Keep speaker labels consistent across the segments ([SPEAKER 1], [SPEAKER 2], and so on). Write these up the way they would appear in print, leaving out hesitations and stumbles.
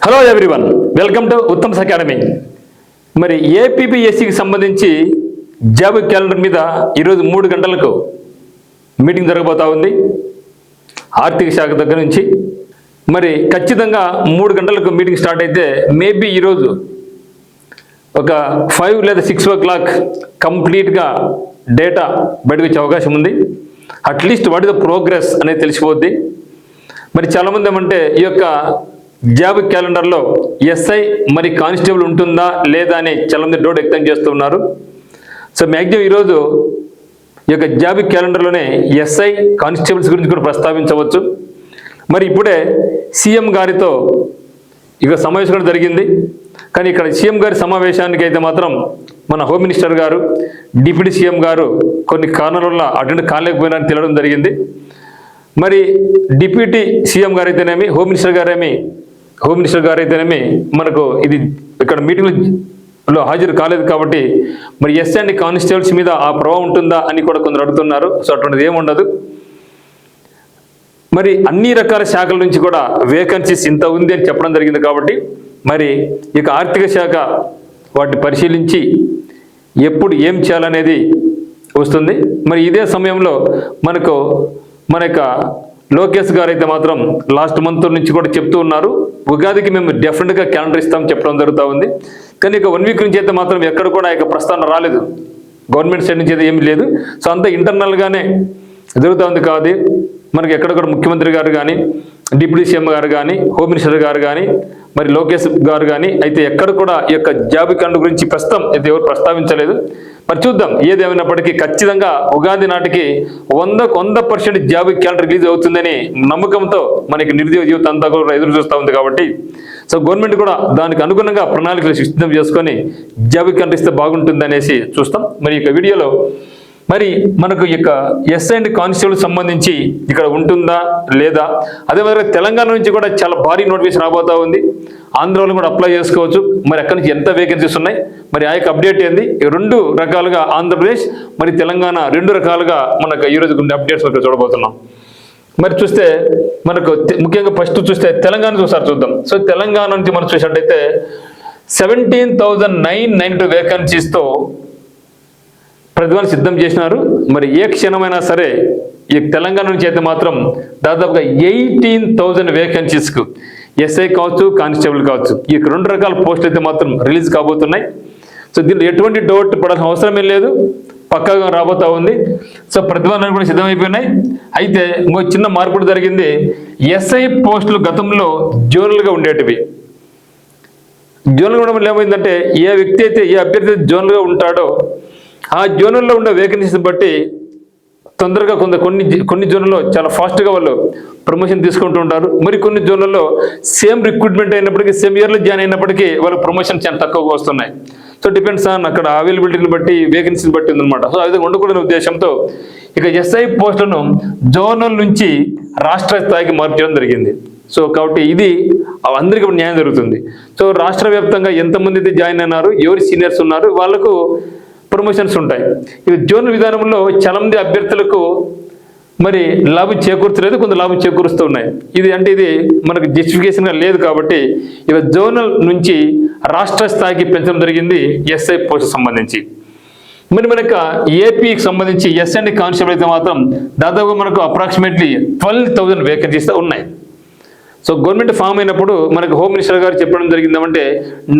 [SPEAKER 1] Hello everyone, welcome to Uttam's academy. మరి ఏపీపీఎస్సికి సంబంధించి job calendar మీద ఈరోజు 3 గంటలకు మీటింగ్ జరగబోతా ఉంది ఆర్థిక శాఖ దగ్గర నుంచి. మరి ఖచ్చితంగా 3 గంటలకు మీటింగ్ స్టార్ట్ అయితే మేబీ ఈరోజు ఒక 5 లేదా 6 o'clock కంప్లీట్గా డేటా బయటకు వచ్చే అవకాశం ఉంది. At least what is the progress అనేది తెలిసిపోద్ది. మరి చాలామంది ఏమంటే ఈ యొక్క జాబ్ క్యాలెండర్లో ఎస్ఐ మరి కానిస్టేబుల్ ఉంటుందా లేదా అని చాలామంది డౌట్ వ్యక్తం చేస్తున్నారు. సో మ్యాక్సిమం ఈరోజు ఈ యొక్క జాబ్ క్యాలెండర్లోనే ఎస్ఐ కానిస్టేబుల్స్ గురించి కూడా ప్రస్తావించవచ్చు. మరి ఇప్పుడే సీఎం గారితో ఇక సమావేశం కూడా జరిగింది. కానీ ఇక్కడ సీఎం గారి సమావేశానికి అయితే మాత్రం మన హోమ్ మినిస్టర్ గారు, డిప్యూటీ సీఎం గారు కొన్ని కారణాల వల్ల అటెండ్ కాలేకపోయినారని తెలియడం జరిగింది. మరి డిప్యూటీ సీఎం గారు అయితేనేమి, హోమ్ మినిస్టర్ గారు అయితేనేమి మనకు ఇది ఇక్కడ మీటింగ్లో హాజరు కాలేదు కాబట్టి మరి ఎస్ఐ అండ్ కానిస్టేబుల్స్ మీద ఆ ప్రభావం ఉంటుందా అని కూడా కొందరు అడుగుతున్నారు. సో అటువంటిది ఏముండదు. మరి అన్ని రకాల శాఖల నుంచి కూడా వేకెన్సీస్ ఇంత ఉంది అని చెప్పడం జరిగింది కాబట్టి మరి ఇక ఆర్థిక శాఖ వాటిని పరిశీలించి ఎప్పుడు ఏం చేయాలనేది వస్తుంది. మరి ఇదే సమయంలో మన యొక్క లోకేష్ గారు అయితే మాత్రం లాస్ట్ మంత్ నుంచి కూడా చెప్తూ ఉన్నారు, ఉగాదికి మేము డెఫినెట్గా క్యాలెండర్ ఇస్తాం చెప్పడం జరుగుతూ ఉంది. కానీ ఇక 1 వీక్ నుంచి అయితే మాత్రం ఎక్కడ కూడా ఇక ప్రస్తావన రాలేదు, గవర్నమెంట్ సైడ్ నుంచి అయితే ఏమీ లేదు. సో అంతా ఇంటర్నల్గానే జరుగుతూ ఉంది. కాదు మనకి ఎక్కడ కూడా ముఖ్యమంత్రి గారు కానీ, డిప్యూటీ సీఎం గారు కానీ, హోమ్ మినిస్టర్ గారు కానీ, మరి లోకేష్ గారు కానీ అయితే ఎక్కడ కూడా ఈ యొక్క జాబ్ క్యాలెండర్ గురించి ప్రస్తుతం అయితే ఎవరు ప్రస్తావించలేదు. మరి చూద్దాం, ఏదేమైనప్పటికీ ఖచ్చితంగా ఉగాది నాటికి 100% జాబ్ క్యాలెండర్ రిలీజ్ అవుతుందని నమ్మకంతో మనకి నిరుద్యోగ యువత అంతా కూడా ఎదురు చూస్తూ ఉంది. కాబట్టి సో గవర్నమెంట్ కూడా దానికి అనుగుణంగా ప్రణాళికలు సిద్ధం చేసుకొని జాబ్ క్యాలెండర్ ఇస్తే బాగుంటుంది అనేసి చూస్తాం. మరి ఇక వీడియోలో మరి మనకు ఇక ఎస్ఐ అండ్ కానిస్టేబుల్ సంబంధించి ఇక్కడ ఉంటుందా లేదా, అదేవిధంగా తెలంగాణ నుంచి కూడా చాలా భారీ నోటిఫికేషన్ రాబోతా ఉంది. ఆంధ్రలో కూడా అప్లై చేసుకోవచ్చు. మరి అక్కడి నుంచి ఎంత వేకెన్సీస్ ఉన్నాయి, మరి ఆ యొక్క అప్డేట్ ఏంది, 2 రకాలుగా ఆంధ్రప్రదేశ్ మరి తెలంగాణ 2 రకాలుగా మనకు ఈరోజు కొన్ని అప్డేట్స్ ఇక్కడ చూడబోతున్నాం. మరి చూస్తే మనకు ముఖ్యంగా ఫస్ట్ చూస్తే తెలంగాణ చూద్దాం. సో తెలంగాణ నుంచి మనం చూసినట్టయితే 17,992 వేకెన్సీస్తో ప్రతిభను సిద్ధం చేసినారు. మరి ఏ క్షణమైనా సరే ఈ తెలంగాణ నుంచి అయితే మాత్రం దాదాపుగా 18,000 వేకెన్సీస్కు ఎస్ఐ కావచ్చు, కానిస్టేబుల్ కావచ్చు, ఈ 2 రకాల పోస్టులు అయితే మాత్రం రిలీజ్ కాబోతున్నాయి. సో దీనిలో ఎటువంటి డౌట్ పడాల్సిన అవసరమే లేదు, పక్కాగా రాబోతా ఉంది. సో ప్రతిభాన్ని కూడా సిద్ధమైపోయినాయి. అయితే ఇంకో చిన్న మార్పు జరిగింది. ఎస్ఐ పోస్టులు గతంలో జోనల్గా ఉండేటివి. జోనల్ ఉండడం వల్ల ఏమైందంటే ఏ వ్యక్తి అయితే ఏ అభ్యర్థి అయితే జోనల్గా ఉంటాడో ఆ జోనల్లో ఉండే వేకెన్సీని బట్టి తొందరగా కొన్ని జోన్లలో చాలా ఫాస్ట్గా వాళ్ళు ప్రమోషన్ తీసుకుంటూ ఉంటారు. మరి కొన్ని జోన్లలో సేమ్ రిక్రూట్మెంట్ అయినప్పటికీ, సేమ్ ఇయర్లో జాయిన్ అయినప్పటికీ వాళ్ళకి ప్రమోషన్ చాలా తక్కువగా వస్తున్నాయి. సో డిపెండ్స్ ఆన్ అక్కడ అవైలబిలిటీని బట్టి, వేకెన్సీని బట్టి ఉందన్నమాట. సో అది ఉండకూడని ఉద్దేశంతో ఇక ఎస్ఐ పోస్టులను జోనల్ నుంచి రాష్ట్ర స్థాయికి మార్పు చేయడం జరిగింది. సో కాబట్టి ఇది అందరికీ న్యాయం జరుగుతుంది. సో రాష్ట్ర వ్యాప్తంగా ఎంతమంది అయితే జాయిన్ అయినారు, ఎవరు సీనియర్స్ ఉన్నారు, వాళ్ళకు ప్రమోషన్స్ ఉంటాయి. ఇది జోనల్ విధానంలో చాలా మంది అభ్యర్థులకు మరి లాభం చేకూర్చలేదు, కొంత లాభం చేకూరుస్తూ ఉన్నాయి. ఇది మనకు జస్టిఫికేషన్గా లేదు కాబట్టి ఇక జోనల్ నుంచి రాష్ట్ర స్థాయికి పెంచడం జరిగింది ఎస్ఐ పోస్ట్ సంబంధించి. మరి మనకు ఏపీకి సంబంధించి ఎస్ఐ అండ్ కానిస్టేబుల్ అయితే మాత్రం దాదాపుగా మనకు అప్రాక్సిమేట్లీ 12,000 వేకెన్సీస్ ఉన్నాయి. సో గవర్నమెంట్ ఫామ్ అయినప్పుడు మనకు హోమ్ మినిస్టర్ గారు చెప్పడం జరిగింది ఏమంటే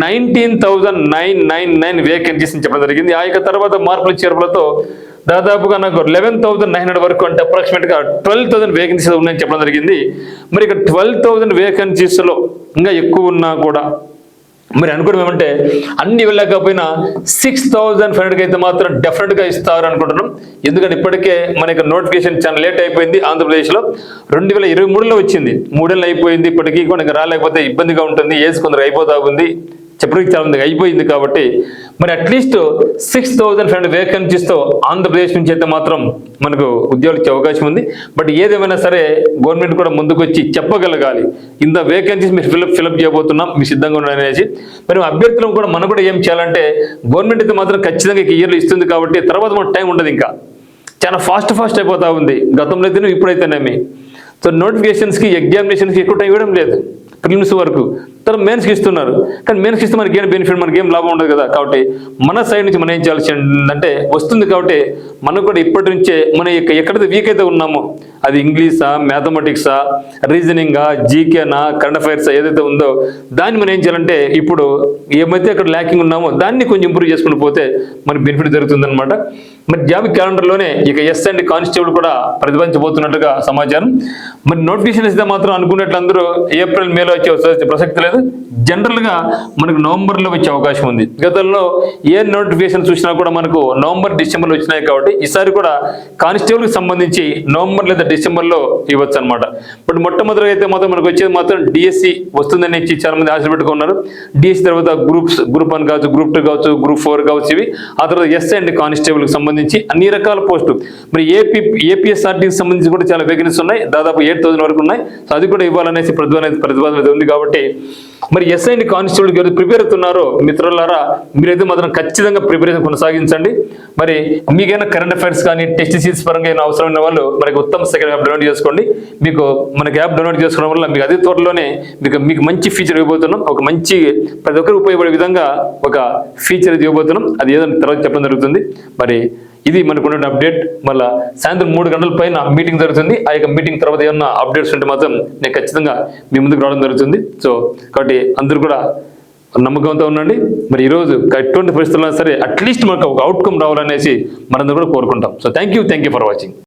[SPEAKER 1] 19,999 వేకెన్సీస్ అని చెప్పడం జరిగింది. ఆ యొక్క తర్వాత మార్పులు చేర్పులతో దాదాపుగా నాకు 11,900 వరకు, అంటే అప్రాక్సిమేట్గా 12,000 వేకెన్సీస్ ఉన్నాయని చెప్పడం జరిగింది. మరి ఇక 12,000 వేకెన్సీస్లో ఇంకా ఎక్కువ ఉన్నా కూడా మరి అనుకోవడం ఏమంటే అన్ని వెళ్ళకపోయినా 6,500 అయితే మాత్రం డెఫినెట్గా ఇస్తారు అనుకుంటున్నాం. ఎందుకంటే ఇప్పటికే మనకి నోటిఫికేషన్ చాలా లేట్ అయిపోయింది. ఆంధ్రప్రదేశ్లో 2023లో వచ్చింది, 3 ఏళ్ళు అయిపోయింది. ఇప్పటికీ మనకి రాలేకపోతే ఇబ్బందిగా ఉంటుంది. ఏజ్ కొందరు అయిపోతా ఉంది, చెప్పడానికి చాలా మంది అయిపోయింది. కాబట్టి మరి అట్లీస్ట్ 6,500 వేకెన్సీస్తో ఆంధ్రప్రదేశ్ నుంచి అయితే మాత్రం మనకు ఉద్యోగాలు ఇచ్చే అవకాశం ఉంది. బట్ ఏదేమైనా సరే గవర్నమెంట్ కూడా ముందుకు వచ్చి చెప్పగలగాలి, ఇంత వేకెన్సీస్ మీరు ఫిలప్ చేయబోతున్నాం, మీ సిద్ధంగా ఉండాలి అనేసి. మరి అభ్యర్థులను కూడా మనం కూడా ఏం చేయాలంటే గవర్నమెంట్ అయితే మాత్రం ఖచ్చితంగా ఇయర్లో ఇస్తుంది కాబట్టి తర్వాత మనకు టైం ఉండదు, ఇంకా చాలా ఫాస్ట్ అయిపోతూ ఉంది. గతంలో అయితేనే ఇప్పుడైతేనేమి. సో నోటిఫికేషన్స్కి, ఎగ్జామినేషన్స్కి ఎక్కువ టైం ఇవ్వడం లేదు. ప్రిలిమ్స్ వరకు తర్వాత మెయిన్స్కి ఇస్తున్నారు. కానీ మెయిన్స్కి ఇస్తే మనకి ఏం బెనిఫిట్, మనకి ఏం లాభం ఉండదు కదా. కాబట్టి మన సైడ్ నుంచి మనం ఏం చేయాల్సి అంటే వస్తుంది కాబట్టి మనకు కూడా ఇప్పటి నుంచే మన ఎక్కడైతే వీక్ అయితే ఉన్నామో అది ఇంగ్లీషా, మ్యాథమెటిక్సా, రీజనింగా, జీకేనా, కరెంట్ అఫైర్స్ ఏదైతే ఉందో దాన్ని మనం ఏం చేయాలంటే ఇప్పుడు ఏమైతే అక్కడ ల్యాకింగ్ ఉన్నామో దాన్ని కొంచెం ఇంప్రూవ్ చేసుకుని పోతే మనకి బెనిఫిట్ జరుగుతుందన్నమాట. మరి జాబ్ క్యాలెండర్లోనే ఇక ఎస్ అండ్ కానిస్టేబుల్ కూడా ప్రతిపాదించబోతున్నట్టుగా సమాచారం. మరి నోటిఫికేషన్ ఇస్తే మాత్రం అనుకున్నట్లు అందరూ ఏప్రిల్, మేలో వచ్చే ప్రసక్తి లేదు. జనరల్గా మనకు నవంబర్లో వచ్చే అవకాశం ఉంది. గతంలో ఏ నోటిఫికేషన్ చూసినా కూడా మనకు నవంబర్, డిసెంబర్లో వచ్చినాయి కాబట్టి ఈసారి కూడా కానిస్టేబుల్కి సంబంధించి నవంబర్ లేదా డిసెంబర్లో ఇవ్వచ్చు అనమాట. బట్ మొట్టమొదటిగా అయితే మాత్రం మనకు వచ్చేది మాత్రం డిఎస్సి వస్తుందని చాలా మంది ఆశ పెట్టుకున్నారు. డిఎస్సి తర్వాత గ్రూప్ 1 కావచ్చు, గ్రూప్ 2 కావచ్చు, గ్రూప్ 4 కావచ్చు ఇవి. ఆ తర్వాత ఎస్ అండ్ కానిస్టేబుల్కి సంబంధించి అన్ని రకాల పోస్టులు. మరి ఏపీఎస్ఆర్టీకి సంబంధించి కూడా చాలా వేకెన్సీస్ ఉన్నాయి, దాదాపు 8,000 వరకు ఉన్నాయి. సో అది కూడా ఇవ్వాలనేసి ప్రతిపాదన ఉంది. కాబట్టి మరి ఎస్ అండ్ కానిస్టేబుల్కి ఎవరు ప్రిపేర్ అవుతున్నారో మిత్రులారా మీరైతే మాత్రం ఖచ్చితంగా ప్రిపరేషన్ కొనసాగించండి. మరి మీకైనా కరెంట్ అఫైర్స్ కానీ టెస్ట్ సిరీస్ పరంగా అయినా అవసరమైన వాళ్ళు మనకి ఉత్తమ సెకండ్ యాప్ డౌన్లోడ్ చేసుకోండి. మీకు మనకి యాప్ డౌన్లోడ్ చేసుకోవడం వల్ల మీకు అదే త్వరలోనే మీకు మంచి ఫీచర్ ఇవ్వబోతున్నాం. ఒక మంచి ప్రతి ఒక్కరికి ఉపయోగపడే విధంగా ఒక ఫీచర్ ఇది ఇవ్వబోతున్నాం. అది ఏదో తర్వాత చెప్పడం జరుగుతుంది. మరి ఇది మనకు ఉన్న అప్డేట్. మళ్ళీ సాయంత్రం 3 గంటల పైన మీటింగ్ జరుగుతుంది. ఆ యొక్క మీటింగ్ తర్వాత ఏమన్నా అప్డేట్స్ ఉంటే మాత్రం నేను ఖచ్చితంగా మీ ముందుకు రావడం జరుగుతుంది. సో కాబట్టి అందరూ కూడా నమ్మకంతో ఉండండి. మరి ఈరోజు ఎటువంటి పరిస్థితుల్లో సరే అట్లీస్ట్ మనకు ఒక అవుట్కమ్ రావాలనేసి మనందరూ కూడా కోరుకుంటాం. So thank you for watching.